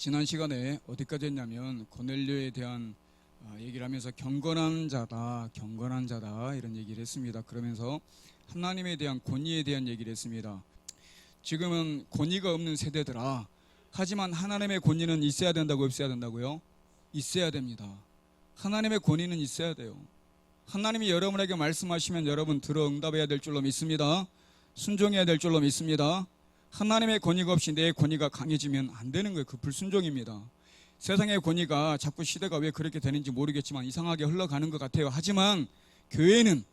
지난 시간에 어디까지 했냐면 고넬료에 대한 얘기를 하면서 경건한 자다 이런 얘기를 했습니다. 그러면서 하나님에 대한 권위에 대한 얘기를 했습니다. 지금은 권위가 없는 세대더라. 하지만 하나님의 권위는 있어야 된다고 없어야 된다고요? 있어야 됩니다. 하나님의 권위는 있어야 돼요. 하나님이 여러분에게 말씀하시면 여러분 들어 응답해야 될 줄로 믿습니다. 순종해야 될 줄로 믿습니다. 하나님의 권위가 없이 내 권위가 강해지면 안 되는 거예요. 그 불순종입니다. 세상의 권위가 자꾸 시대가 왜 그렇게 되는지 모르겠지만 이상하게 흘러가는 것 같아요. 하지만 교회는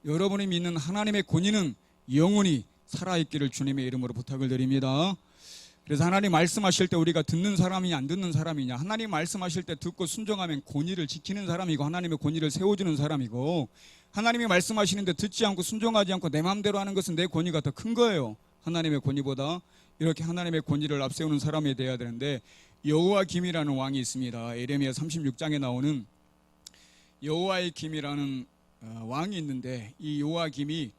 여러분이 믿는 하나님의 권위는 영원히 살아있기를 주님의 이름으로 부탁을 드립니다. 그래서 하나님 말씀하실 때 우리가 듣는 사람이냐 안 듣는 사람이냐, 하나님 말씀하실 때 듣고 순종하면 권위를 지키는 사람이고 하나님의 권위를 세워주는 사람이고, 하나님이 말씀하시는데 듣지 않고 순종하지 않고 내 마음대로 하는 것은 내 권위가 더 큰 거예요. 하나님의 권위보다. 이렇게 하나님의 권위를 앞세우는 사람이 되어야 되는데, 여호와김이라는 왕이 있습니다. 에레미야 36장에 나오는 여호와의 김이라는 왕이 있는데, 이 여호와김이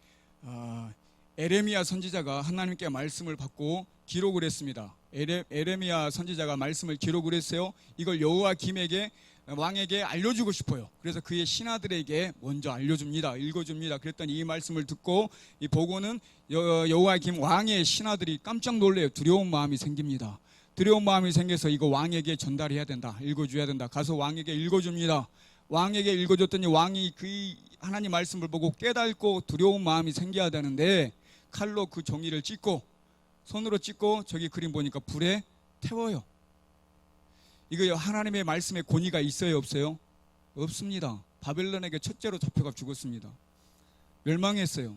에레미야 선지자가 하나님께 말씀을 받고 기록을 했습니다. 에레미야 선지자가 말씀을 기록을 했어요. 이걸 여호와김에게, 왕에게 알려주고 싶어요. 그래서 그의 신하들에게 먼저 알려줍니다. 읽어줍니다. 그랬더니 이 말씀을 듣고 이 보고는 여호와김 왕의 신하들이 깜짝 놀래요. 두려운 마음이 생깁니다. 두려운 마음이 생겨서 이거 왕에게 전달해야 된다. 읽어줘야 된다. 가서 왕에게 읽어줍니다. 왕에게 읽어줬더니 왕이 그 하나님 말씀을 보고 깨닫고 두려운 마음이 생겨야 되는데, 칼로 그 종이를 찢고 손으로 찢고 저기 그림 보니까 불에 태워요. 이거 하나님의 말씀에 권위가 있어요 없어요? 없습니다. 바벨론에게 첫째로 잡혀가 죽었습니다. 멸망했어요.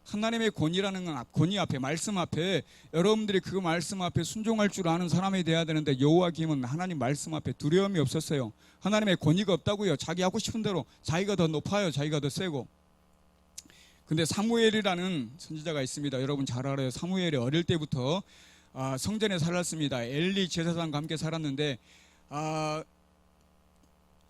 하나님의 권위라는 건 권위 앞에, 말씀 앞에, 여러분들이 그 말씀 앞에 순종할 줄 아는 사람이 돼야 되는데, 여호와김은 하나님 말씀 앞에 두려움이 없었어요. 하나님의 권위가 없다고요. 자기 하고 싶은 대로, 자기가 더 높아요. 자기가 더 세고. 근데 사무엘이라는 선지자가 있습니다. 여러분 잘 알아요. 사무엘이 어릴 때부터 성전에 살았습니다. 엘리 제사장과 함께 살았는데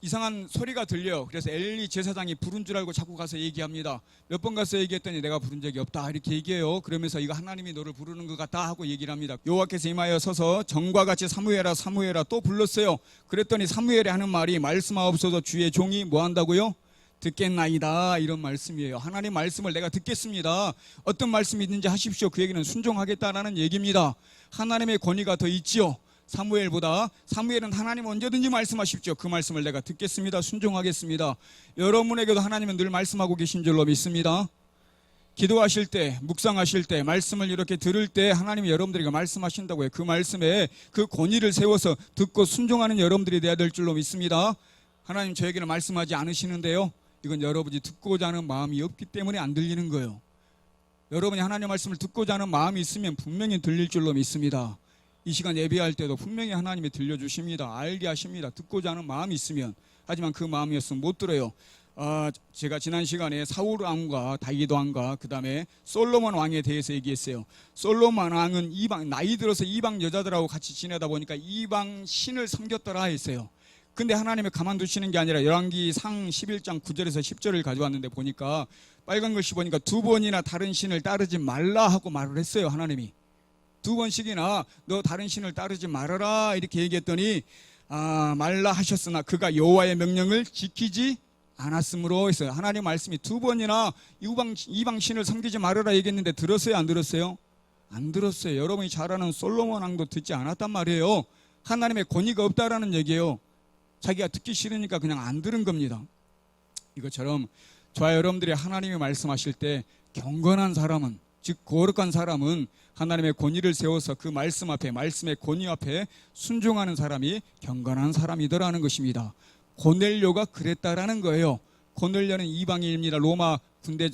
이상한 소리가 들려요. 그래서 엘리 제사장이 부른 줄 알고 자꾸 가서 얘기합니다. 몇 번 가서 얘기했더니 내가 부른 적이 없다 이렇게 얘기해요. 그러면서 이거 하나님이 너를 부르는 것 같다 하고 얘기를 합니다. 여호와께서 임하여 서서 전과 같이 사무엘아 사무엘아 또 불렀어요. 그랬더니 사무엘이 하는 말이, 말씀하옵소서 주의 종이 뭐 한다고요? 듣겠나이다, 이런 말씀이에요. 하나님 말씀을 내가 듣겠습니다. 어떤 말씀이 있는지 하십시오. 그 얘기는 순종하겠다라는 얘기입니다. 하나님의 권위가 더 있지요, 사무엘보다. 사무엘은 하나님 언제든지 말씀하십시오. 그 말씀을 내가 듣겠습니다. 순종하겠습니다. 여러분에게도 하나님은 늘 말씀하고 계신 줄로 믿습니다. 기도하실 때, 묵상하실 때, 말씀을 이렇게 들을 때 하나님이 여러분들에게 말씀하신다고요. 그 말씀에 그 권위를 세워서 듣고 순종하는 여러분들이 되어야 될 줄로 믿습니다. 하나님 저에게는 말씀하지 않으시는데요, 이건 여러분이 듣고자 하는 마음이 없기 때문에 안 들리는 거예요. 여러분이 하나님 말씀을 듣고자 하는 마음이 있으면 분명히 들릴 줄로 믿습니다. 이 시간 예배할 때도 분명히 하나님이 들려주십니다. 알게 하십니다. 듣고자 하는 마음이 있으면. 하지만 그 마음이 없으면 못 들어요. 제가 지난 시간에 사울 왕과 다윗 왕과 그 다음에 솔로몬 왕에 대해서 얘기했어요. 솔로몬 왕은 나이 들어서 이방 여자들하고 같이 지내다 보니까 이방 신을 섬겼더라 했어요. 근데 하나님이 가만두시는 게 아니라 열왕기상 11장 9절에서 10절을 가져왔는데 보니까 빨간 글씨 보니까 2번이나 다른 신을 따르지 말라 하고 말을 했어요. 하나님이 2번씩이나 너 다른 신을 따르지 말아라 이렇게 얘기했더니 말라 하셨으나 그가 여호와의 명령을 지키지 않았으므로 했어요. 하나님 말씀이 2번이나 이방 신을 섬기지 말아라 얘기했는데 들었어요 안 들었어요? 안 들었어요. 여러분이 잘 아는 솔로몬 왕도 듣지 않았단 말이에요. 하나님의 권위가 없다라는 얘기예요. 자기가 듣기 싫으니까 그냥 안 들은 겁니다. 이것처럼 저와 여러분들이 하나님이 말씀하실 때 경건한 사람은, 즉 거룩한 사람은 하나님의 권위를 세워서 그 말씀 앞에, 말씀의 권위 앞에 순종하는 사람이 경건한 사람이더라는 것입니다. 고넬료가 그랬다라는 거예요. 고넬료는 이방인입니다. 로마 군대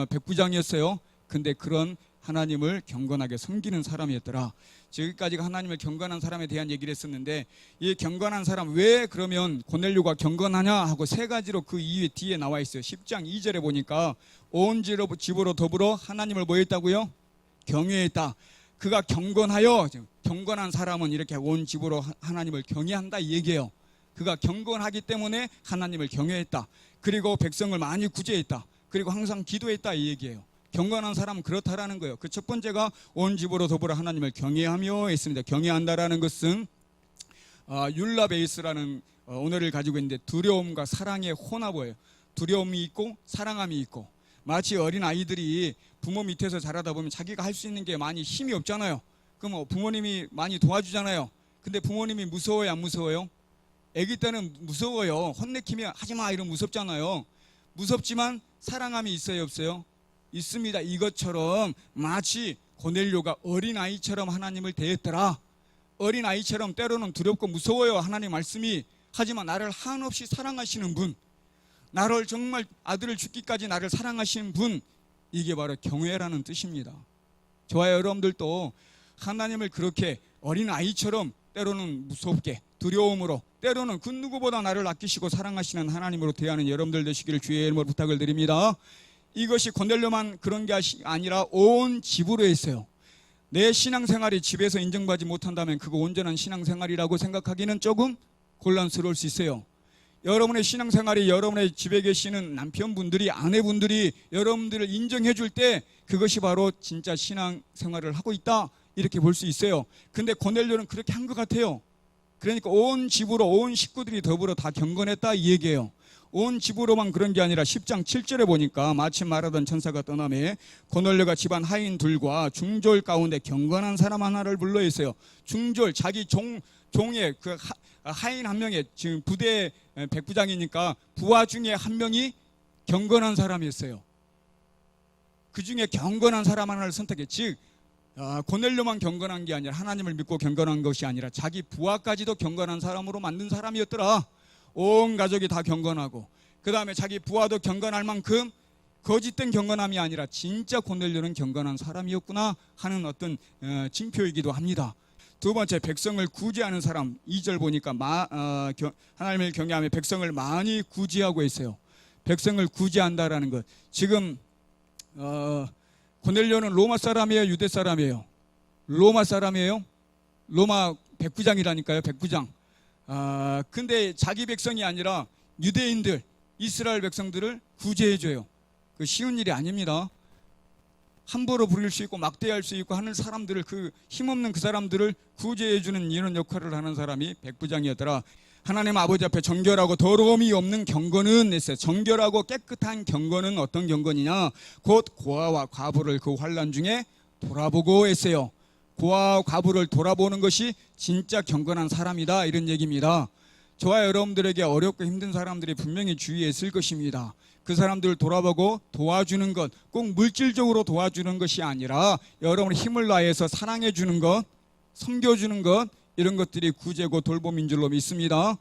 백부장이었어요. 근데 그런 하나님을 경건하게 섬기는 사람이었더라. 지금까지가 하나님을 경건한 사람에 대한 얘기를 했었는데, 이 경건한 사람, 왜 그러면 고넬료가 경건하냐 하고 세 가지로 그 이유 뒤에 나와 있어요. 10장 2절에 보니까 온 집으로 더불어 하나님을 뭐 했다고요? 경외했다. 그가 경건하여, 경건한 사람은 이렇게 온 집으로 하나님을 경외한다 이 얘기예요. 그가 경건하기 때문에 하나님을 경외했다. 그리고 백성을 많이 구제했다. 그리고 항상 기도했다 이 얘기예요. 경건한 사람은 그렇다라는 거예요. 그 첫 번째가 온 집으로 더불어 하나님을 경외하며 했습니다. 경외한다라는 것은 율라베이스라는 언어를 가지고 있는데 두려움과 사랑의 혼합어예요. 두려움이 있고 사랑함이 있고, 마치 어린 아이들이 부모 밑에서 자라다 보면 자기가 할 수 있는 게 많이 힘이 없잖아요. 그럼 부모님이 많이 도와주잖아요. 근데 부모님이 무서워요, 안 무서워요? 아기 때는 무서워요. 혼내키면 하지마 이러면 무섭잖아요. 무섭지만 사랑함이 있어요, 없어요? 있습니다. 이것처럼 마치 고넬료가 어린아이처럼 하나님을 대했더라. 어린아이처럼 때로는 두렵고 무서워요, 하나님 말씀이. 하지만 나를 한없이 사랑하시는 분, 나를 정말 아들을 죽기까지 나를 사랑하시는 분, 이게 바로 경외라는 뜻입니다. 저와 여러분들도 하나님을 그렇게 어린아이처럼 때로는 무섭게 두려움으로, 때로는 그 누구보다 나를 아끼시고 사랑하시는 하나님으로 대하는 여러분들 되시기를 주의 이름으로 부탁을 드립니다. 이것이 고넬료만 그런 게 아니라 온 집으로 했어요. 내 신앙생활이 집에서 인정받지 못한다면 그거 온전한 신앙생활이라고 생각하기는 조금 곤란스러울 수 있어요. 여러분의 신앙생활이 여러분의 집에 계시는 남편분들이, 아내분들이 여러분들을 인정해 줄 때 그것이 바로 진짜 신앙생활을 하고 있다, 이렇게 볼 수 있어요. 근데 고넬료는 그렇게 한 것 같아요. 그러니까 온 집으로, 온 식구들이 더불어 다 경건했다, 이 얘기예요. 온 집으로만 그런 게 아니라 10장 7절에 보니까 마침 말하던 천사가 떠나매 고넬료가 집안 하인들과 중졸 가운데 경건한 사람 하나를 불러 있어요. 중졸, 자기 종의 그 하인 한 명에, 지금 부대 백부장이니까 부하 중에 한 명이 경건한 사람이었어요. 그 중에 경건한 사람 하나를 선택해. 즉 고넬료만 경건한 게 아니라 하나님을 믿고 경건한 것이 아니라 자기 부하까지도 경건한 사람으로 만든 사람이었더라. 온 가족이 다 경건하고, 그 다음에 자기 부하도 경건할 만큼 거짓된 경건함이 아니라 진짜 고넬료는 경건한 사람이었구나 하는 어떤 징표이기도 합니다. 두 번째, 백성을 구제하는 사람. 2절 보니까 하나님을 경외하며 백성을 많이 구제하고 있어요. 백성을 구제한다라는 것. 지금 고넬료는 로마 사람이에요, 유대 사람이에요? 로마 사람이에요. 로마 백부장이라니까요, 백부장. 근데 자기 백성이 아니라 유대인들, 이스라엘 백성들을 구제해줘요. 그 쉬운 일이 아닙니다. 함부로 부릴 수 있고 막대할 수 있고 하는 사람들을, 그 힘없는 그 사람들을 구제해주는 이런 역할을 하는 사람이 백부장이었더라. 하나님 아버지 앞에 정결하고 더러움이 없는 경건은 했어요. 정결하고 깨끗한 경건은 어떤 경건이냐? 곧 고아와 과부를 그 환난 중에 돌아보고 했어요. 고아와 과부를 돌아보는 것이 진짜 경건한 사람이다, 이런 얘기입니다. 저와 여러분들에게 어렵고 힘든 사람들이 분명히 주위에 있을 것입니다. 그 사람들을 돌아보고 도와주는 것, 꼭 물질적으로 도와주는 것이 아니라 여러분의 힘을 다해서 사랑해 주는 것, 섬겨주는 것, 이런 것들이 구제고 돌봄인 줄로 믿습니다.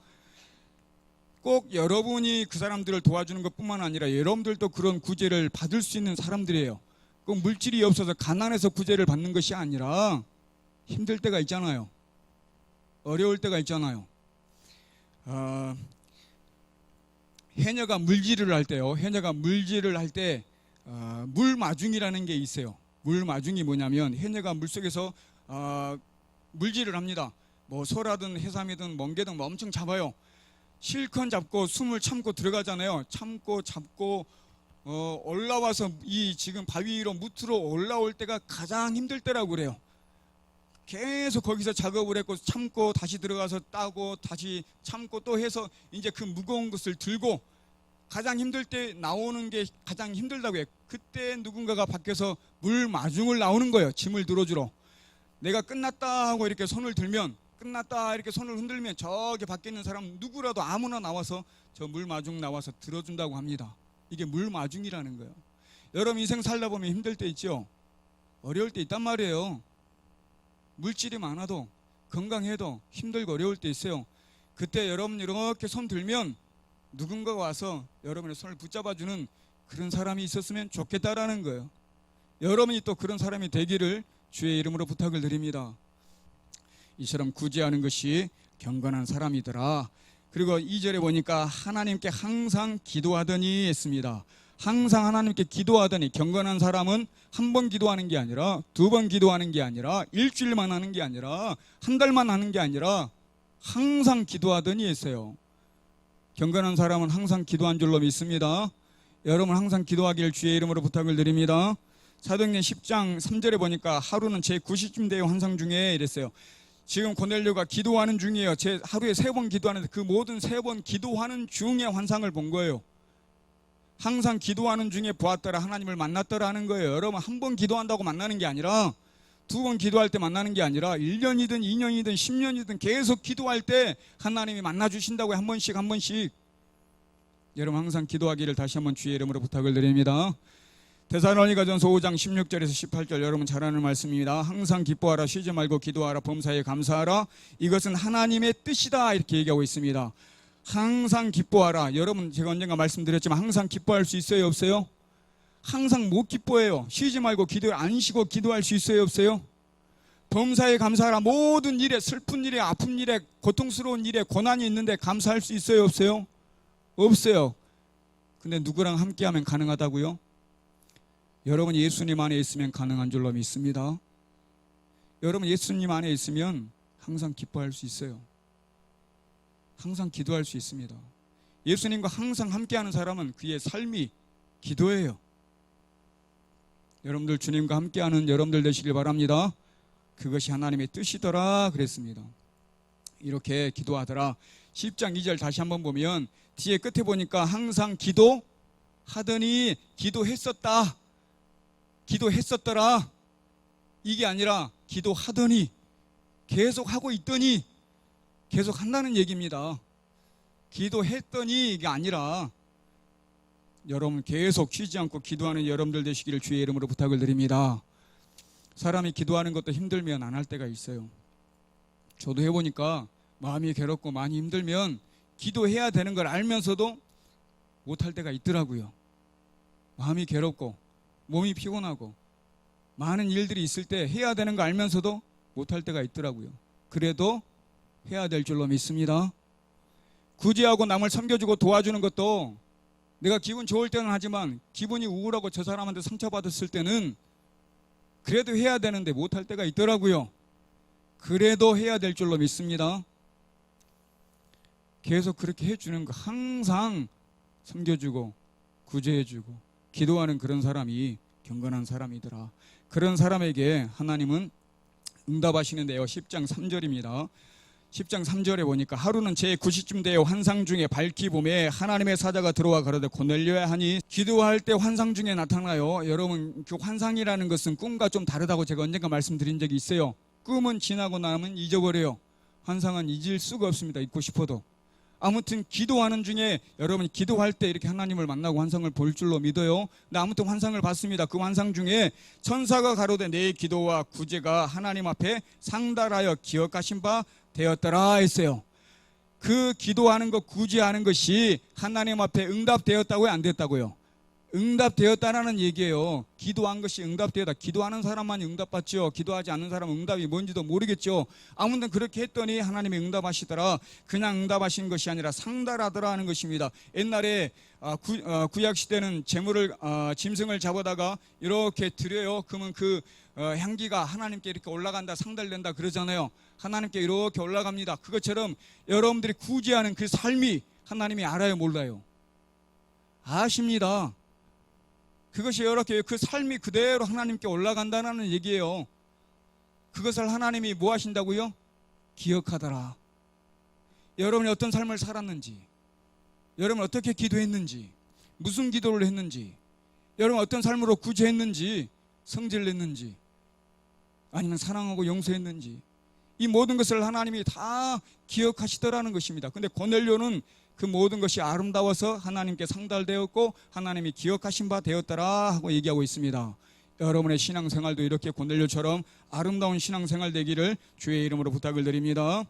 꼭 여러분이 그 사람들을 도와주는 것뿐만 아니라 여러분들도 그런 구제를 받을 수 있는 사람들이에요. 꼭 물질이 없어서 가난해서 구제를 받는 것이 아니라 힘들 때가 있잖아요. 어려울 때가 있잖아요. 해녀가 물질을 할 때요. 해녀가 물질을 할 때 물마중이라는 게 있어요. 물마중이 뭐냐면 해녀가 물속에서 물질을 합니다. 뭐 소라든 해삼이든 멍게든 뭐 엄청 잡아요. 실컷 잡고 숨을 참고 들어가잖아요. 참고 잡고 올라와서 이 지금 바위 위로 무트로 올라올 때가 가장 힘들 때라고 그래요. 계속 거기서 작업을 했고 참고 다시 들어가서 따고 다시 참고 또 해서 이제 그 무거운 것을 들고 가장 힘들 때 나오는 게 가장 힘들다고 해요. 그때 누군가가 밖에서 물마중을 나오는 거예요. 짐을 들어주러. 내가 끝났다 하고 이렇게 손을 들면, 끝났다 이렇게 손을 흔들면 저기 밖에 있는 사람 누구라도 아무나 나와서 저 물마중 나와서 들어준다고 합니다. 이게 물마중이라는 거예요. 여러분 인생 살다 보면 힘들 때 있죠. 어려울 때 있단 말이에요. 물질이 많아도 건강해도 힘들고 어려울 때 있어요. 그때 여러분 이렇게 손 들면 누군가가 와서 여러분의 손을 붙잡아주는 그런 사람이 있었으면 좋겠다라는 거예요. 여러분이 또 그런 사람이 되기를 주의 이름으로 부탁을 드립니다. 이처럼 구제하는 것이 경건한 사람이더라. 그리고 2절에 보니까 하나님께 항상 기도하더니 했습니다. 항상 하나님께 기도하더니, 경건한 사람은 한 번 기도하는 게 아니라 두 번 기도하는 게 아니라 일주일만 하는 게 아니라 한 달만 하는 게 아니라 항상 기도하더니 했어요. 경건한 사람은 항상 기도한 줄로 믿습니다. 여러분 항상 기도하기를 주의 이름으로 부탁을 드립니다. 사도행전 10장 3절에 보니까 하루는 제 90쯤 되어 환상 중에 이랬어요. 지금 고넬료가 기도하는 중이에요. 제 하루에 3번 기도하는데 그 모든 3번 기도하는 중에 환상을 본 거예요. 항상 기도하는 중에 보았더라, 하나님을 만났더라 하는 거예요. 여러분, 한 번 기도한다고 만나는 게 아니라, 2번 기도할 때 만나는 게 아니라 1년이든 2년이든 10년이든 계속 기도할 때 하나님이 만나주신다고요. 한 번씩 한 번씩. 여러분, 항상 기도하기를 다시 한번 주의 이름으로 부탁을 드립니다. 데살로니가전서 5장 16절에서 18절, 여러분 잘 아는 말씀입니다. 항상 기뻐하라, 쉬지 말고 기도하라, 범사에 감사하라, 이것은 하나님의 뜻이다, 이렇게 얘기하고 있습니다. 항상 기뻐하라. 여러분, 제가 언젠가 말씀드렸지만 항상 기뻐할 수 있어요, 없어요? 항상 못 기뻐해요. 쉬지 말고 기도를 안 쉬고 기도할 수 있어요, 없어요? 범사에 감사하라. 모든 일에, 슬픈 일에, 아픈 일에, 고통스러운 일에, 고난이 있는데 감사할 수 있어요, 없어요? 없어요. 근데 누구랑 함께하면 가능하다고요? 여러분, 예수님 안에 있으면 가능한 줄로 믿습니다. 여러분, 예수님 안에 있으면 항상 기뻐할 수 있어요. 항상 기도할 수 있습니다. 예수님과 항상 함께하는 사람은 그의 삶이 기도예요. 여러분들, 주님과 함께하는 여러분들 되시길 바랍니다. 그것이 하나님의 뜻이더라 그랬습니다. 이렇게 기도하더라. 10장 2절 다시 한번 보면 뒤에 끝에 보니까 항상 기도하더니, 기도했었다, 기도했었더라, 이게 아니라 기도하더니, 계속 하고 있더니, 계속 한다는 얘기입니다. 기도했더니 이게 아니라 여러분 계속 쉬지 않고 기도하는 여러분들 되시기를 주의 이름으로 부탁을 드립니다. 사람이 기도하는 것도 힘들면 안 할 때가 있어요. 저도 해보니까 마음이 괴롭고 많이 힘들면 기도해야 되는 걸 알면서도 못할 때가 있더라고요. 마음이 괴롭고 몸이 피곤하고 많은 일들이 있을 때 해야 되는 거 알면서도 못할 때가 있더라고요. 그래도 해야 될 줄로 믿습니다. 구제하고 남을 섬겨주고 도와주는 것도 내가 기분 좋을 때는 하지만 기분이 우울하고 저 사람한테 상처받았을 때는 그래도 해야 되는데 못할 때가 있더라고요. 그래도 해야 될 줄로 믿습니다. 계속 그렇게 해주는 거, 항상 섬겨주고 구제해주고 기도하는 그런 사람이 경건한 사람이더라. 그런 사람에게 하나님은 응답하시는데요. 10장 3절입니다. 10장 3절에 보니까 하루는 제9시쯤 되어 환상 중에 밝기 봄에 하나님의 사자가 들어와 가로되 고넬료야 하니, 기도할 때 환상 중에 나타나요. 여러분, 그 환상이라는 것은 꿈과 좀 다르다고 제가 언젠가 말씀드린 적이 있어요. 꿈은 지나고 나면 잊어버려요. 환상은 잊을 수가 없습니다. 잊고 싶어도. 아무튼 기도하는 중에 여러분 기도할 때 이렇게 하나님을 만나고 환상을 볼 줄로 믿어요. 근데 아무튼 환상을 봤습니다. 그 환상 중에 천사가 가로되 내 기도와 구제가 하나님 앞에 상달하여 기억하신 바 되었더라 했어요. 그 기도하는 것, 구제하는 것이 하나님 앞에 응답되었다고요, 안 됐다고요? 응답되었다라는 얘기예요. 기도한 것이 응답되었다. 기도하는 사람만이 응답받죠. 기도하지 않는 사람은 응답이 뭔지도 모르겠죠. 아무튼 그렇게 했더니 하나님이 응답하시더라. 그냥 응답하신 것이 아니라 상달하더라 하는 것입니다. 옛날에 구약 시대는 제물을 짐승을 잡아다가 이렇게 드려요. 그러면 그 향기가 하나님께 이렇게 올라간다, 상달된다 그러잖아요. 하나님께 이렇게 올라갑니다. 그것처럼 여러분들이 구제하는 그 삶이 하나님이 알아요, 몰라요? 아십니다. 그것이 이렇게 그 삶이 그대로 하나님께 올라간다는 얘기예요. 그것을 하나님이 뭐 하신다고요? 기억하더라. 여러분이 어떤 삶을 살았는지, 여러분 어떻게 기도했는지, 무슨 기도를 했는지, 여러분 어떤 삶으로 구제했는지, 성질냈는지, 아니면 사랑하고 용서했는지, 이 모든 것을 하나님이 다 기억하시더라는 것입니다. 근데 고넬료는 그 모든 것이 아름다워서 하나님께 상달되었고 하나님이 기억하신 바 되었더라 하고 얘기하고 있습니다. 여러분의 신앙생활도 이렇게 고넬료처럼 아름다운 신앙생활 되기를 주의 이름으로 부탁을 드립니다.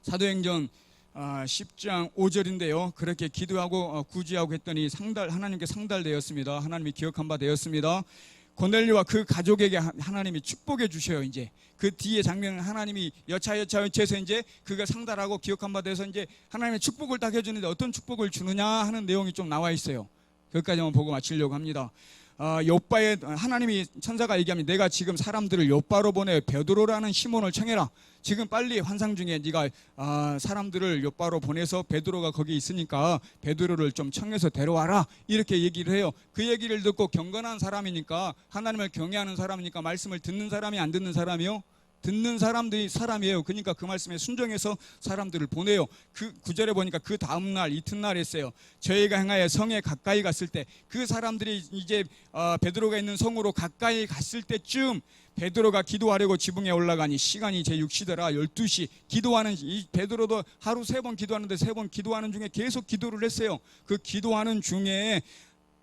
사도행전 10장 5절인데요. 그렇게 기도하고 구제하고 했더니 하나님께 상달되었습니다. 하나님이 기억한 바 되었습니다. 고넬료와 그 가족에게 하나님이 축복해 주셔요. 이제 그 뒤에 장면은 하나님이 여차여차해서 이제 그가 상달하고 기억한 바 돼서 이제 하나님의 축복을 딱 해주는데 어떤 축복을 주느냐 하는 내용이 좀 나와 있어요. 거기까지 한번 보고 마치려고 합니다. 욥바에 하나님이 천사가 얘기합니다. 내가 지금 사람들을 욥바로 보내 베드로라는 시몬을 청해라. 지금 빨리 환상 중에 네가 사람들을 욥바로 보내서 베드로가 거기 있으니까 베드로를 좀 청해서 데려와라. 이렇게 얘기를 해요. 그 얘기를 듣고 경건한 사람이니까, 하나님을 경외하는 사람이니까 말씀을 듣는 사람이 안 듣는 사람이요? 듣는 사람이에요. 그러니까 그 말씀에 순종해서 사람들을 보내요. 그 9절에 보니까 그 다음날 이튿날 했어요. 저희가 행하여 성에 가까이 갔을 때, 그 사람들이 이제 베드로가 있는 성으로 가까이 갔을 때쯤 베드로가 기도하려고 지붕에 올라가니 시간이 제 6시더라. 12시 기도하는, 이 베드로도 하루 3번 기도하는데 3번 기도하는 중에 계속 기도를 했어요. 그 기도하는 중에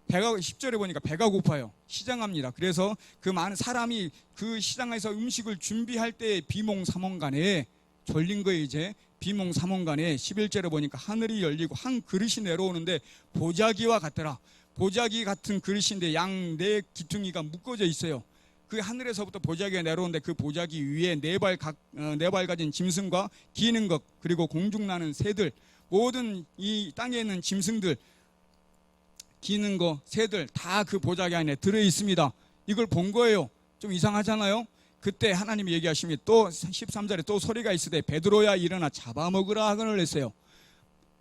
10절에 보니까 배가 고파요. 시장합니다. 그래서 그 많은 사람이 그 시장에서 음식을 준비할 때 비몽사몽간에 졸린 거예요. 이제 비몽사몽간에 11절에 보니까 하늘이 열리고 한 그릇이 내려오는데 보자기와 같더라. 보자기 같은 그릇인데 양 4기퉁이가 묶어져 있어요. 그 하늘에서부터 보자기가 내려오는데 그 보자기 위에 4발 가진 짐승과 기는 것, 그리고 공중나는 새들, 모든 이 땅에 있는 짐승들, 기는 거, 새들 다 그 보자기 안에 들어 있습니다. 이걸 본 거예요. 좀 이상하잖아요. 그때 하나님이 얘기하십니다. 또 13절에 또 소리가 있으되 베드로야 일어나 잡아먹으라 하거늘 했어요.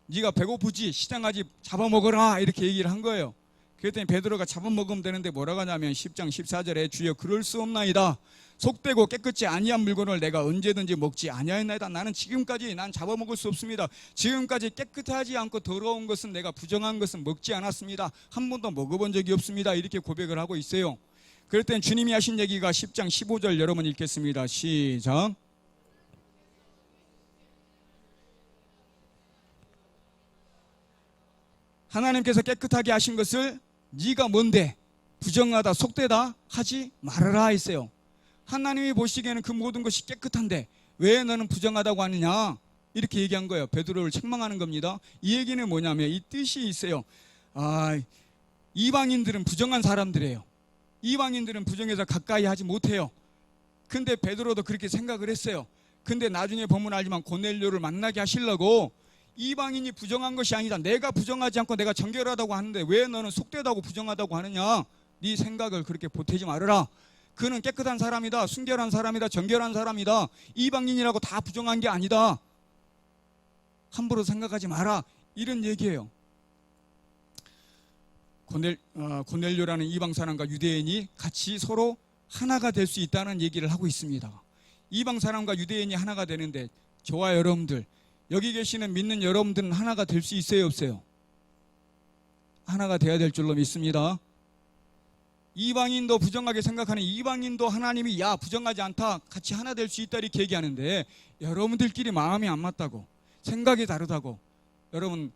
네가 배고프지? 시장가지 잡아먹으라, 이렇게 얘기를 한 거예요. 그랬더니 베드로가 잡아먹으면 되는데 뭐라고 하냐면 10장 14절에 주여 그럴 수 없나이다. 속되고 깨끗지 아니한 물건을 내가 언제든지 먹지 아니하였나이다. 나는 지금까지 난 잡아먹을 수 없습니다. 지금까지 깨끗하지 않고 더러운 것은, 내가 부정한 것은 먹지 않았습니다. 한 번도 먹어본 적이 없습니다. 이렇게 고백을 하고 있어요. 그랬더니 주님이 하신 얘기가 10장 15절 여러분 읽겠습니다. 시작. 하나님께서 깨끗하게 하신 것을 네가 뭔데 부정하다 속되다 하지 말아라 했어요. 하나님이 보시기에는 그 모든 것이 깨끗한데 왜 너는 부정하다고 하느냐, 이렇게 얘기한 거예요. 베드로를 책망하는 겁니다. 이 얘기는 뭐냐면 이 뜻이 있어요. 이방인들은 부정한 사람들이에요. 이방인들은 부정해서 가까이 하지 못해요. 근데 베드로도 그렇게 생각을 했어요. 근데 나중에 보면 알지만 고넬료를 만나게 하시려고 이방인이 부정한 것이 아니다, 내가 부정하지 않고 내가 정결하다고 하는데 왜 너는 속되다고 부정하다고 하느냐, 네 생각을 그렇게 보태지 말아라. 그는 깨끗한 사람이다, 순결한 사람이다, 정결한 사람이다. 이방인이라고 다 부정한 게 아니다. 함부로 생각하지 마라, 이런 얘기예요. 고넬료라는 이방 사람과 유대인이 같이 서로 하나가 될 수 있다는 얘기를 하고 있습니다. 이방 사람과 유대인이 하나가 되는데 저와 여러분들, 여기 계시는 믿는 여러분들은 하나가 될 수 있어요, 없어요? 하나가 돼야 될 줄로 믿습니다. 이방인도 부정하게 생각하는 이방인도 하나님이 야 부정하지 않다, 같이 하나 될 수 있다, 이렇게 얘기하는데 여러분들끼리 마음이 안 맞다고, 생각이 다르다고, 여러분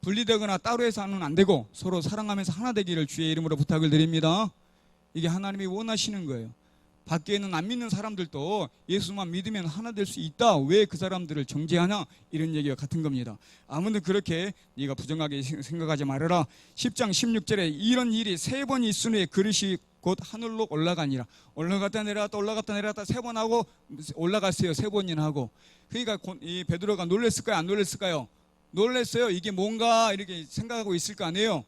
분리되거나 따로 해서는 안 되고 서로 사랑하면서 하나 되기를 주의 이름으로 부탁을 드립니다. 이게 하나님이 원하시는 거예요. 밖에 있는 안 믿는 사람들도 예수만 믿으면 하나 될 수 있다, 왜 그 사람들을 정죄하냐, 이런 얘기가 같은 겁니다. 아무튼 그렇게 네가 부정하게 생각하지 말아라. 10장 16절에 이런 일이 3번 있은 후에 그릇이 곧 하늘로 올라가니라. 올라갔다 내려갔다 올라갔다 내려갔다 3번 하고 올라갔어요. 3번이나 하고. 그러니까 이 베드로가 놀랬을까요, 안 놀랬을까요? 놀랬어요. 이게 뭔가 이렇게 생각하고 있을 거 아니에요.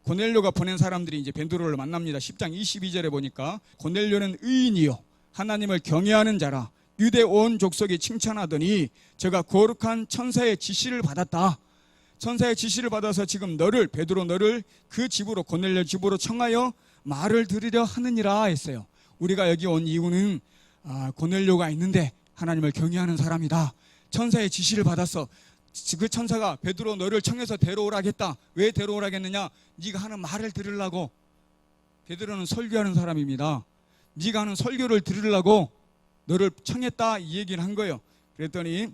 고넬료가 보낸 사람들이 이제 베드로를 만납니다. 10장 22절에 보니까 고넬료는 의인이요 하나님을 경외하는 자라 유대 온 족속이 칭찬하더니 저가 거룩한 천사의 지시를 받았다. 천사의 지시를 받아서 지금 베드로 너를 그 집으로, 고넬료 집으로 청하여 말을 들으려 하느니라 했어요. 우리가 여기 온 이유는 고넬료가 있는데 하나님을 경외하는 사람이다. 천사의 지시를 받았어. 그 천사가 베드로 너를 청해서 데려오라겠다. 왜 데려오라겠느냐? 네가 하는 말을 들으려고. 베드로는 설교하는 사람입니다. 네가 하는 설교를 들으려고 너를 청했다, 이 얘기를 한 거예요. 그랬더니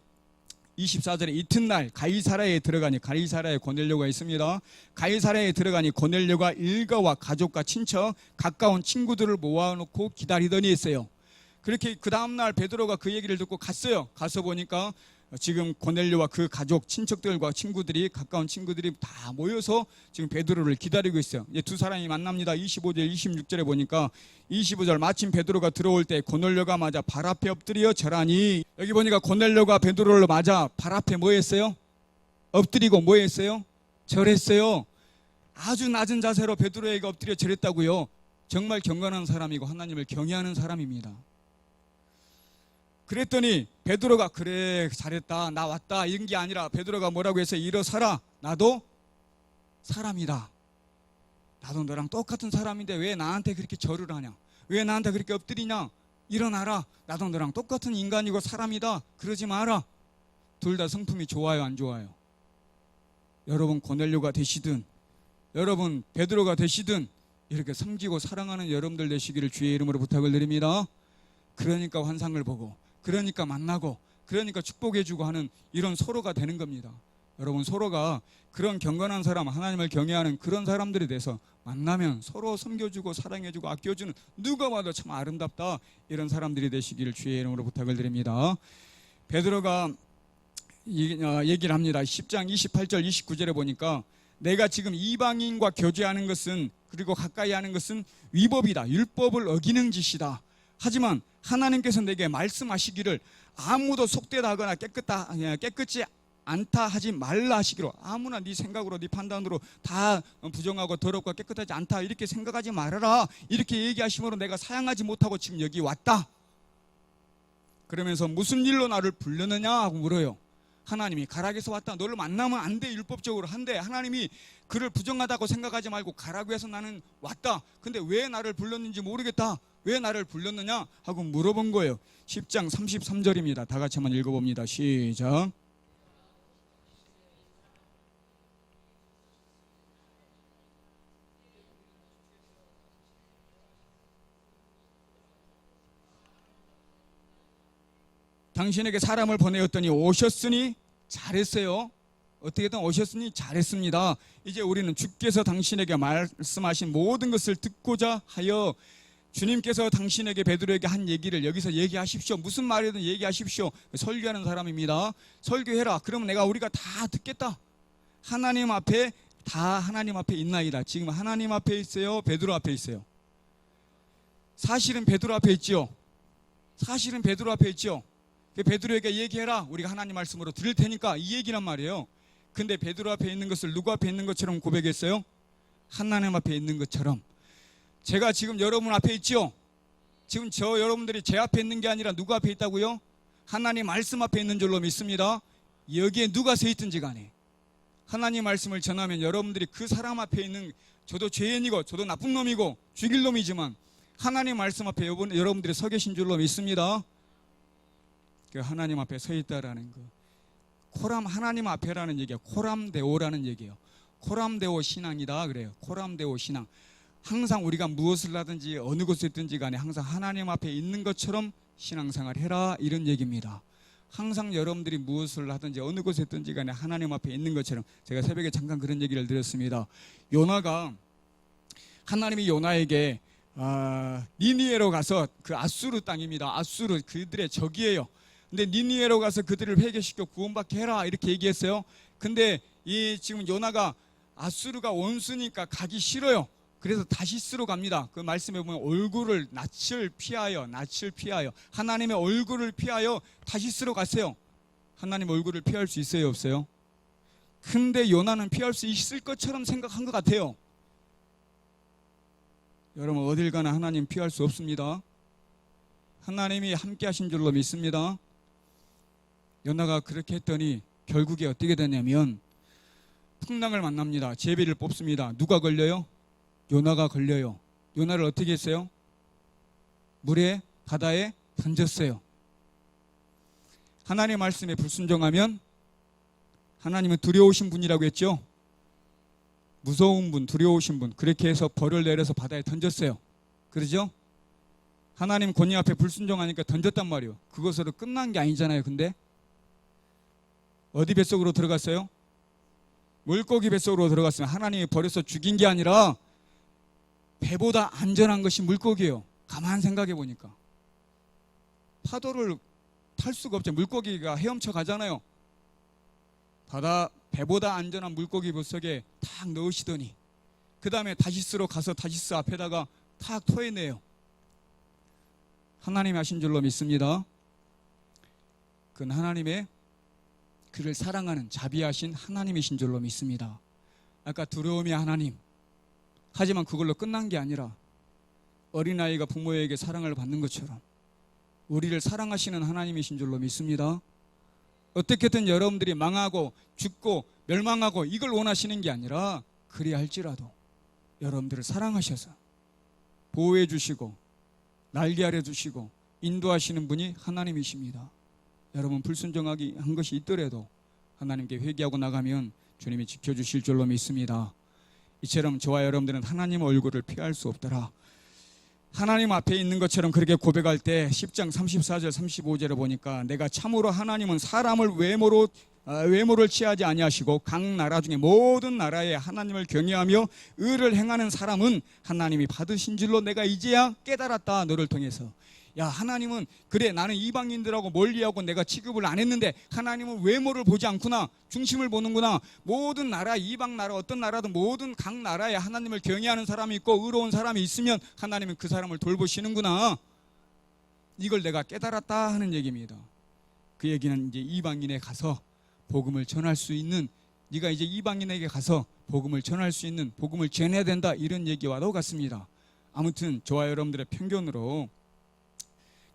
24절에 이튿날 가이사랴에 들어가니, 가이사랴에 고넬료가 있습니다. 가이사랴에 들어가니 고넬료가 일가와 가족과 친척 가까운 친구들을 모아놓고 기다리더니 했어요. 그렇게 그 다음날 베드로가 그 얘기를 듣고 갔어요. 가서 보니까 지금 고넬료와 그 가족, 친척들과 친구들이, 가까운 친구들이 다 모여서 지금 베드로를 기다리고 있어요. 이제 두 사람이 만납니다. 25절, 26절에 보니까 25절 마침 베드로가 들어올 때 고넬료가 맞아 발 앞에 엎드려 절하니, 여기 보니까 고넬료가 베드로를 맞아 발 앞에 뭐 했어요? 엎드리고 뭐 했어요? 절했어요. 아주 낮은 자세로 베드로에게 엎드려 절했다고요. 정말 경건한 사람이고 하나님을 경외하는 사람입니다. 그랬더니 베드로가 그래 잘했다, 나 왔다, 이런 게 아니라 베드로가 뭐라고 했어요? 일어서라, 나도 사람이다. 나도 너랑 똑같은 사람인데 왜 나한테 그렇게 절을 하냐, 왜 나한테 그렇게 엎드리냐, 일어나라. 나도 너랑 똑같은 인간이고 사람이다. 그러지 마라. 둘 다 성품이 좋아요, 안 좋아요? 여러분 고넬료가 되시든 여러분 베드로가 되시든 이렇게 섬기고 사랑하는 여러분들 되시기를 주의 이름으로 부탁을 드립니다. 그러니까 환상을 보고, 그러니까 만나고, 그러니까 축복해주고 하는 이런 서로가 되는 겁니다. 여러분 서로가 그런 경건한 사람, 하나님을 경외하는 그런 사람들이 돼서 만나면 서로 섬겨주고 사랑해주고 아껴주는, 누가 봐도 참 아름답다, 이런 사람들이 되시기를 주의 이름으로 부탁을 드립니다. 베드로가 얘기를 합니다. 10장 28절 29절에 보니까 내가 지금 이방인과 교제하는 것은, 그리고 가까이 하는 것은 위법이다, 율법을 어기는 짓이다. 하지만 하나님께서 내게 말씀하시기를 아무도 속되다 하거나 깨끗지 않다 하지 말라 하시기로, 아무나 네 생각으로 네 판단으로 다 부정하고 더럽고 깨끗하지 않다 이렇게 생각하지 말아라, 이렇게 얘기하심으로 내가 사양하지 못하고 지금 여기 왔다. 그러면서 무슨 일로 나를 불렀느냐 하고 물어요. 하나님이 가락에서 왔다. 너를 만나면 안 돼, 율법적으로 한데 하나님이 그를 부정하다고 생각하지 말고 가라고 해서 나는 왔다. 근데 왜 나를 불렀는지 모르겠다. 왜 나를 불렀느냐 하고 물어본 거예요. 10장 33절입니다. 다 같이 한번 읽어봅니다. 시작. 당신에게 사람을 보내었더니 오셨으니 잘했어요. 어떻게든 오셨으니 잘했습니다. 이제 우리는 주께서 당신에게 말씀하신 모든 것을 듣고자 하여, 주님께서 당신에게 베드로에게 한 얘기를 여기서 얘기하십시오. 무슨 말이든 얘기하십시오. 설교하는 사람입니다. 설교해라. 그러면 우리가 다 듣겠다. 하나님 앞에 있나이다. 지금 하나님 앞에 있어요, 베드로 앞에 있어요? 사실은 베드로 앞에 있죠. 베드로에게 얘기해라. 우리가 하나님 말씀으로 들을 테니까, 이 얘기란 말이에요. 근데 베드로 앞에 있는 것을 누구 앞에 있는 것처럼 고백했어요? 하나님 앞에 있는 것처럼. 제가 지금 여러분 앞에 있죠? 지금 여러분들이 제 앞에 있는 게 아니라 누구 앞에 있다고요? 하나님 말씀 앞에 있는 줄로 믿습니다. 여기에 누가 서 있든지 간에 하나님 말씀을 전하면 여러분들이 그 사람 앞에 있는, 저도 죄인이고 저도 나쁜 놈이고 죽일 놈이지만 하나님 말씀 앞에 여러분들이 서 계신 줄로 믿습니다. 그 하나님 앞에 서 있다라는 거, 하나님 앞에라는 얘기야. 코람데오라는 얘기예요. 코람데오 신앙이다 그래요. 코람데오 신앙. 항상 우리가 무엇을 하든지 어느 곳에 있든지 간에 항상 하나님 앞에 있는 것처럼 신앙생활 해라, 이런 얘기입니다. 항상 여러분들이 무엇을 하든지 어느 곳에 있든지 간에 하나님 앞에 있는 것처럼. 제가 새벽에 잠깐 그런 얘기를 드렸습니다. 하나님이 요나에게 니니에로 가서, 그 아수르 땅입니다. 아수르 그들의 적이에요. 근데 니니에로 가서 그들을 회개시켜 구원받게 해라, 이렇게 얘기했어요. 근데 지금 요나가 아수르가 원수니까 가기 싫어요. 그래서 다시스로 갑니다. 그 말씀에 보면 낯을 피하여 하나님의 얼굴을 피하여 다시스로 갔어요. 하나님 얼굴을 피할 수 있어요, 없어요? 근데 요나는 피할 수 있을 것처럼 생각한 것 같아요. 여러분 어딜 가나 하나님 피할 수 없습니다. 하나님이 함께 하신 줄로 믿습니다. 요나가 그렇게 했더니 결국에 어떻게 되냐면 풍랑을 만납니다. 제비를 뽑습니다. 누가 걸려요? 요나가 걸려요. 요나를 어떻게 했어요? 바다에 던졌어요. 하나님의 말씀에 불순종하면, 하나님은 두려우신 분이라고 했죠. 무서운 분, 두려우신 분, 그렇게 해서 벌을 내려서 바다에 던졌어요. 그러죠? 하나님 권위 앞에 불순종하니까 던졌단 말이에요. 그것으로 끝난 게 아니잖아요. 근데 어디 뱃속으로 들어갔어요? 물고기 뱃속으로 들어갔으면 하나님이 버려서 죽인 게 아니라 배보다 안전한 것이 물고기예요. 가만 생각해 보니까 파도를 탈 수가 없죠. 물고기가 헤엄쳐 가잖아요. 배보다 안전한 물고기 뱃속에 탁 넣으시더니 그 다음에 다시스로 가서 다시스 앞에다가 탁 토해내요. 하나님이 하신 줄로 믿습니다. 그건 하나님의 그를 사랑하는 자비하신 하나님이신 줄로 믿습니다. 아까 두려움이 하나님, 하지만 그걸로 끝난 게 아니라 어린아이가 부모에게 사랑을 받는 것처럼 우리를 사랑하시는 하나님이신 줄로 믿습니다. 어떻게든 여러분들이 망하고 죽고 멸망하고 이걸 원하시는 게 아니라, 그리할지라도 여러분들을 사랑하셔서 보호해 주시고 날개 아래 두시고 인도하시는 분이 하나님이십니다. 여러분 불순종하기 한 것이 있더라도 하나님께 회개하고 나가면 주님이 지켜주실 줄로 믿습니다. 이처럼 저와 여러분들은 하나님 얼굴을 피할 수 없더라. 하나님 앞에 있는 것처럼 그렇게 고백할 때 10장 34절 35절에 보니까 내가 참으로 하나님은 사람을 외모를 취하지 아니하시고 각 나라 중에 모든 나라에 하나님을 경외하며 의를 행하는 사람은 하나님이 받으신 줄로 내가 이제야 깨달았다. 너를 통해서. 야, 하나님은 그래 나는 이방인들하고 멀리하고 내가 취급을 안 했는데 하나님은 외모를 보지 않구나. 중심을 보는구나. 모든 나라, 이방 나라, 어떤 나라든 모든 각 나라에 하나님을 경외하는 사람이 있고 의로운 사람이 있으면 하나님은 그 사람을 돌보시는구나. 이걸 내가 깨달았다 하는 얘기입니다. 그 얘기는 이제 이방인에 가서 복음을 전할 수 있는, 네가 이제 이방인에게 가서 복음을 전할 수 있는, 복음을 전해야 된다, 이런 얘기와도 같습니다. 아무튼 저와 여러분들의 편견으로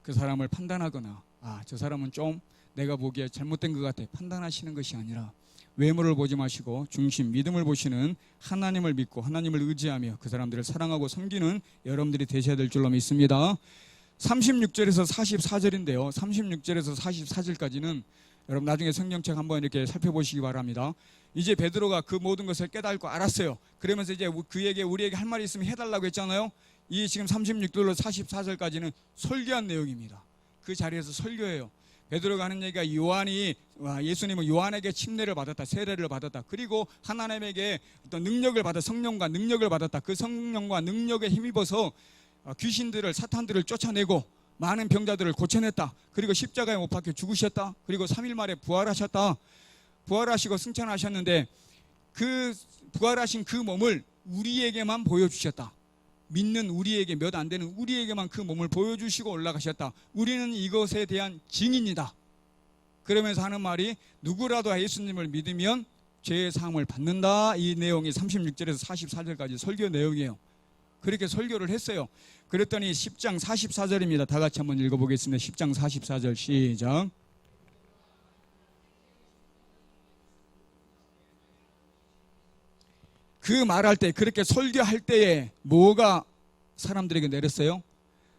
그 사람을 판단하거나 저 사람은 좀 내가 보기에 잘못된 것 같아 판단하시는 것이 아니라 외모를 보지 마시고 중심, 믿음을 보시는 하나님을 믿고 하나님을 의지하며 그 사람들을 사랑하고 섬기는 여러분들이 되셔야 될 줄로 믿습니다. 36절에서 44절인데요 36절에서 44절까지는 여러분 나중에 성경책 한번 이렇게 살펴보시기 바랍니다. 이제 베드로가 그 모든 것을 깨닫고 알았어요. 그러면서 이제 그에게 우리에게 할 말이 있으면 해달라고 했잖아요. 이 지금 36절로 44절까지는 설교한 내용입니다. 그 자리에서 설교해요. 베드로가 하는 얘기가 예수님은 요한에게 침례를 받았다, 세례를 받았다. 그리고 하나님에게 어떤 능력을 받아, 성령과 능력을 받았다. 그 성령과 능력에 힘입어서 귀신들을, 사탄들을 쫓아내고 많은 병자들을 고쳐냈다. 그리고 십자가에 못 박혀 죽으셨다. 그리고 3일 만에 부활하셨다. 부활하시고 승천하셨는데 그 부활하신 그 몸을 우리에게만 보여주셨다. 믿는 우리에게, 몇 안 되는 우리에게만 그 몸을 보여주시고 올라가셨다. 우리는 이것에 대한 증인이다. 그러면서 하는 말이 누구라도 예수님을 믿으면 죄의 사함을 받는다. 이 내용이 36절에서 44절까지 설교 내용이에요. 그렇게 설교를 했어요. 그랬더니 10장 44절입니다. 다 같이 한번 읽어보겠습니다. 10장 44절 시작. 그 말할 때, 그렇게 설교할 때에 뭐가 사람들에게 내렸어요?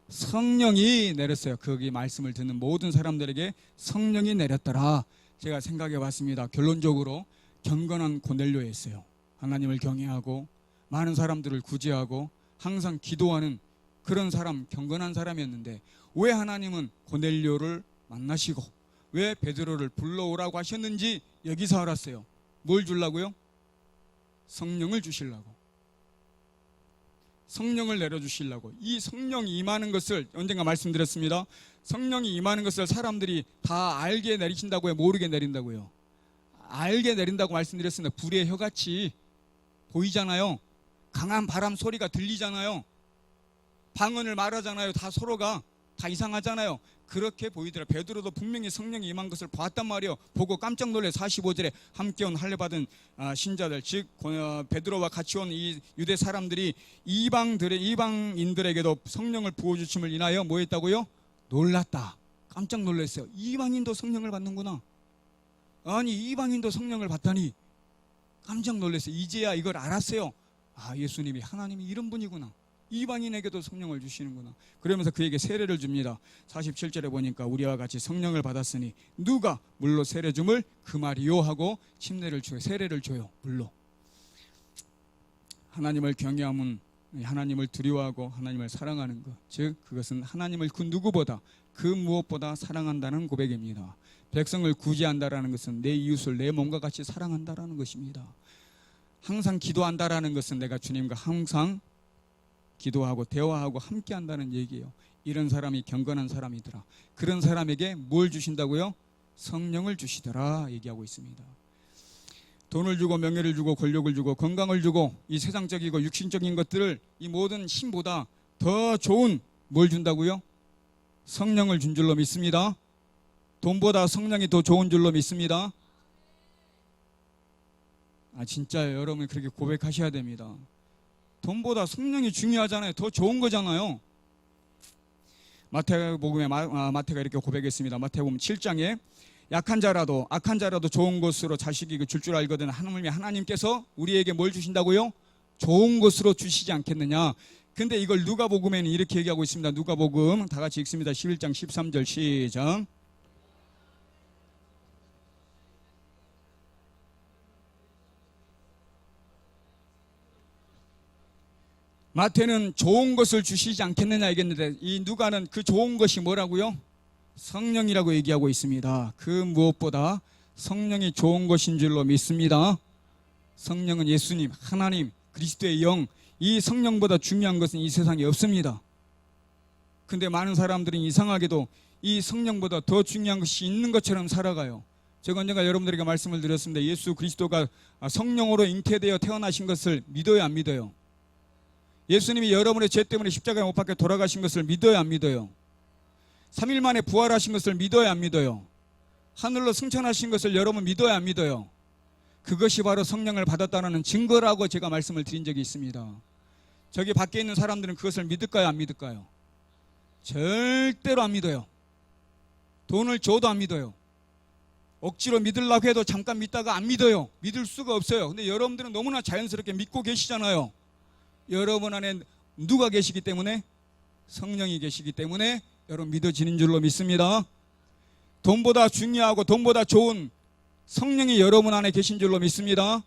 성령이 내렸어요. 거기 말씀을 듣는 모든 사람들에게 성령이 내렸더라. 제가 생각해 봤습니다. 결론적으로 경건한 고넬료였어요. 하나님을 경외하고 많은 사람들을 구제하고 항상 기도하는 그런 사람, 경건한 사람이었는데 왜 하나님은 고넬료를 만나시고 왜 베드로를 불러오라고 하셨는지 여기서 알았어요. 뭘 주려고요? 성령을 주시려고, 성령을 내려주시려고. 이 성령이 임하는 것을 언젠가 말씀드렸습니다. 성령이 임하는 것을 사람들이 다 알게 내리신다고요, 모르게 내린다고요? 알게 내린다고 말씀드렸습니다. 불의 혀같이 보이잖아요. 강한 바람 소리가 들리잖아요. 방언을 말하잖아요. 다 서로가 다 이상하잖아요. 그렇게 보이더라. 베드로도 분명히 성령이 임한 것을 봤단 말이에요. 보고 깜짝 놀래 45절에 함께 온 할례 받은 신자들, 즉 베드로와 같이 온 이 유대 사람들이 이방인들에게도 성령을 부어주심을 인하여 뭐 했다고요? 놀랐다. 깜짝 놀랐어요. 이방인도 성령을 받는구나. 아니 이방인도 성령을 받다니 깜짝 놀랐어요. 이제야 이걸 알았어요. 예수님이, 하나님이 이런 분이구나. 이방인에게도 성령을 주시는구나. 그러면서 그에게 세례를 줍니다. 47절에 보니까 우리와 같이 성령을 받았으니 누가 물로 세례 줌을 그 말이요 하고 침례를 줘요. 세례를 줘요. 물로. 하나님을 경외함은 하나님을 두려워하고 하나님을 사랑하는 것, 즉 그것은 하나님을 그 누구보다, 그 무엇보다 사랑한다는 고백입니다. 백성을 구제한다라는 것은 내 이웃을 내 몸과 같이 사랑한다라는 것입니다. 항상 기도한다라는 것은 내가 주님과 항상 기도하고 대화하고 함께 한다는 얘기예요. 이런 사람이 경건한 사람이더라. 그런 사람에게 뭘 주신다고요? 성령을 주시더라 얘기하고 있습니다. 돈을 주고 명예를 주고 권력을 주고 건강을 주고 이 세상적이고 육신적인 것들을 이 모든 힘보다 더 좋은 뭘 준다고요? 성령을 준 줄로 믿습니다. 돈보다 성령이 더 좋은 줄로 믿습니다. 진짜 여러분 그렇게 고백하셔야 됩니다. 돈보다 성령이 중요하잖아요. 더 좋은 거잖아요. 마태복음에 마태가 이렇게 고백했습니다. 마태복음 7장에 약한 자라도 악한 자라도 좋은 것으로 자식이 줄 알거든 하나님께서 우리에게 뭘 주신다고요? 좋은 것으로 주시지 않겠느냐. 근데 이걸 누가복음에는 이렇게 얘기하고 있습니다. 누가복음 다 같이 읽습니다. 11장 13절 시작. 마태는 좋은 것을 주시지 않겠느냐 얘기했는데 이 누가는 그 좋은 것이 뭐라고요? 성령이라고 얘기하고 있습니다. 그 무엇보다 성령이 좋은 것인 줄로 믿습니다. 성령은 예수님, 하나님, 그리스도의 영, 이 성령보다 중요한 것은 이 세상에 없습니다. 근데 많은 사람들은 이상하게도 이 성령보다 더 중요한 것이 있는 것처럼 살아가요. 제가 언젠가 여러분들에게 말씀을 드렸습니다. 예수 그리스도가 성령으로 잉태되어 태어나신 것을 믿어요, 안 믿어요? 예수님이 여러분의 죄 때문에 십자가에 못 박혀 돌아가신 것을 믿어요, 안 믿어요? 3일 만에 부활하신 것을 믿어요, 안 믿어요? 하늘로 승천하신 것을 여러분 믿어요, 안 믿어요? 그것이 바로 성령을 받았다는 증거라고 제가 말씀을 드린 적이 있습니다. 저기 밖에 있는 사람들은 그것을 믿을까요, 안 믿을까요? 절대로 안 믿어요. 돈을 줘도 안 믿어요. 억지로 믿으려고 해도 잠깐 믿다가 안 믿어요. 믿을 수가 없어요. 근데 여러분들은 너무나 자연스럽게 믿고 계시잖아요. 여러분 안에 누가 계시기 때문에? 성령이 계시기 때문에 여러분 믿어지는 줄로 믿습니다. 돈보다 중요하고 돈보다 좋은 성령이 여러분 안에 계신 줄로 믿습니다.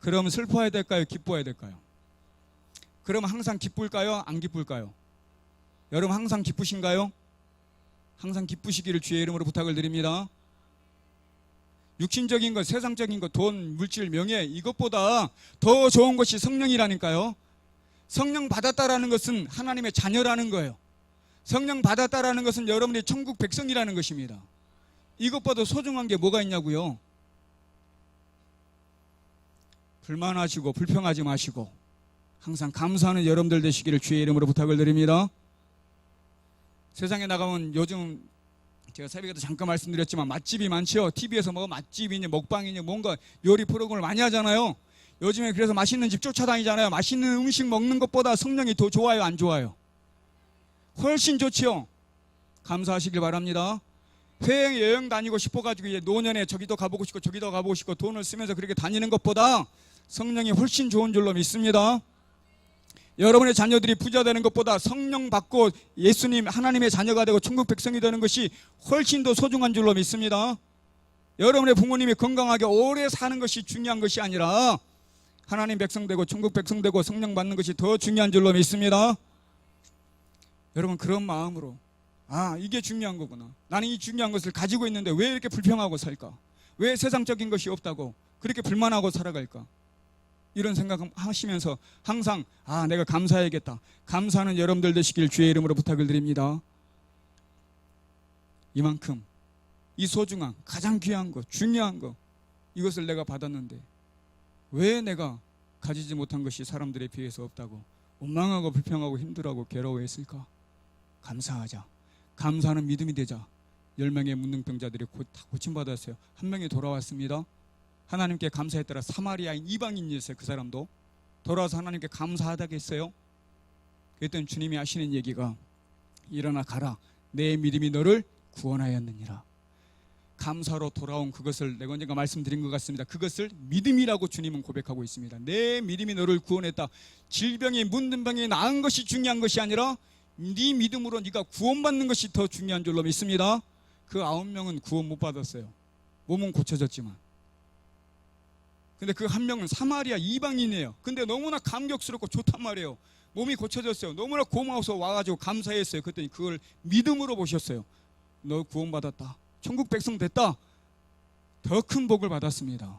그럼 슬퍼해야 될까요? 기뻐해야 될까요? 그럼 항상 기쁠까요? 안 기쁠까요? 여러분 항상 기쁘신가요? 항상 기쁘시기를 주의 이름으로 부탁을 드립니다. 육신적인 것, 세상적인 것, 돈, 물질, 명예 이것보다 더 좋은 것이 성령이라니까요. 성령 받았다라는 것은 하나님의 자녀라는 거예요. 성령 받았다라는 것은 여러분의 천국 백성이라는 것입니다. 이것보다 소중한 게 뭐가 있냐고요? 불만하시고 불평하지 마시고 항상 감사하는 여러분들 되시기를 주의 이름으로 부탁을 드립니다. 세상에 나가면 요즘 제가 새벽에도 잠깐 말씀드렸지만 맛집이 많죠. TV에서 뭐 맛집이니 먹방이니 뭔가 요리 프로그램을 많이 하잖아요. 요즘에 그래서 맛있는 집 쫓아다니잖아요. 맛있는 음식 먹는 것보다 성령이 더 좋아요, 안 좋아요? 훨씬 좋지요. 감사하시길 바랍니다. 해외 여행 다니고 싶어가지고 이제 노년에 저기도 가보고 싶고 저기도 가보고 싶고 돈을 쓰면서 그렇게 다니는 것보다 성령이 훨씬 좋은 줄로 믿습니다. 여러분의 자녀들이 부자 되는 것보다 성령 받고 예수님 하나님의 자녀가 되고 천국 백성이 되는 것이 훨씬 더 소중한 줄로 믿습니다. 여러분의 부모님이 건강하게 오래 사는 것이 중요한 것이 아니라 하나님 백성 되고 천국 백성 되고 성령 받는 것이 더 중요한 줄로 믿습니다. 여러분 그런 마음으로 이게 중요한 거구나. 나는 이 중요한 것을 가지고 있는데 왜 이렇게 불평하고 살까? 왜 세상적인 것이 없다고 그렇게 불만하고 살아갈까? 이런 생각하시면서 항상 내가 감사해야겠다. 감사하는 여러분들 되시길 주의 이름으로 부탁을 드립니다. 이만큼 이 소중한 가장 귀한 것 중요한 것 이것을 내가 받았는데 왜 내가 가지지 못한 것이 사람들에 비해서 없다고 원망하고 불평하고 힘들어하고 괴로워했을까? 감사하자. 감사하는 믿음이 되자. 10명의 문둥병자들이 다 고침받았어요. 한 명이 돌아왔습니다. 하나님께 감사했더라. 사마리아인 이방인이었어요. 그 사람도 돌아와서 하나님께 감사하다고 했어요. 그랬더니 주님이 하시는 얘기가 일어나 가라. 내 믿음이 너를 구원하였느니라. 감사로 돌아온 그것을 내가 언젠가 말씀드린 것 같습니다. 그것을 믿음이라고 주님은 고백하고 있습니다. 내 믿음이 너를 구원했다. 질병이 문든 병이 나은 것이 중요한 것이 아니라 네 믿음으로 네가 구원받는 것이 더 중요한 줄로 믿습니다. 그 9명은 구원 못 받았어요. 몸은 고쳐졌지만. 근데 그 한 명은 사마리아 이방인이에요. 근데 너무나 감격스럽고 좋단 말이에요. 몸이 고쳐졌어요. 너무나 고마워서 와가지고 감사했어요. 그랬더니 그걸 믿음으로 보셨어요. 너 구원받았다. 천국 백성 됐다. 더 큰 복을 받았습니다.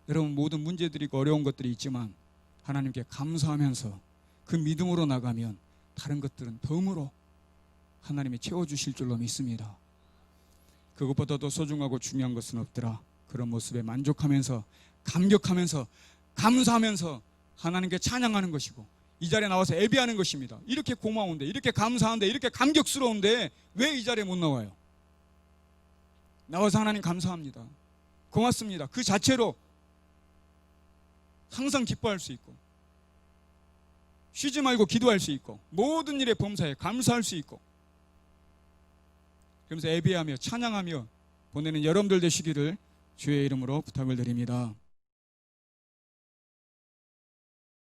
여러분 모든 문제들이 있고 어려운 것들이 있지만 하나님께 감사하면서 그 믿음으로 나가면 다른 것들은 덤으로 하나님이 채워주실 줄로 믿습니다. 그것보다도 소중하고 중요한 것은 없더라. 그런 모습에 만족하면서 감격하면서 감사하면서 하나님께 찬양하는 것이고 이 자리에 나와서 예배하는 것입니다. 이렇게 고마운데 이렇게 감사한데 이렇게 감격스러운데 왜 이 자리에 못 나와요? 나와서 하나님 감사합니다. 고맙습니다. 그 자체로 항상 기뻐할 수 있고 쉬지 말고 기도할 수 있고 모든 일에 범사에 감사할 수 있고 그러면서 예배하며 찬양하며 보내는 여러분들 되시기를 주의 이름으로 부탁을 드립니다.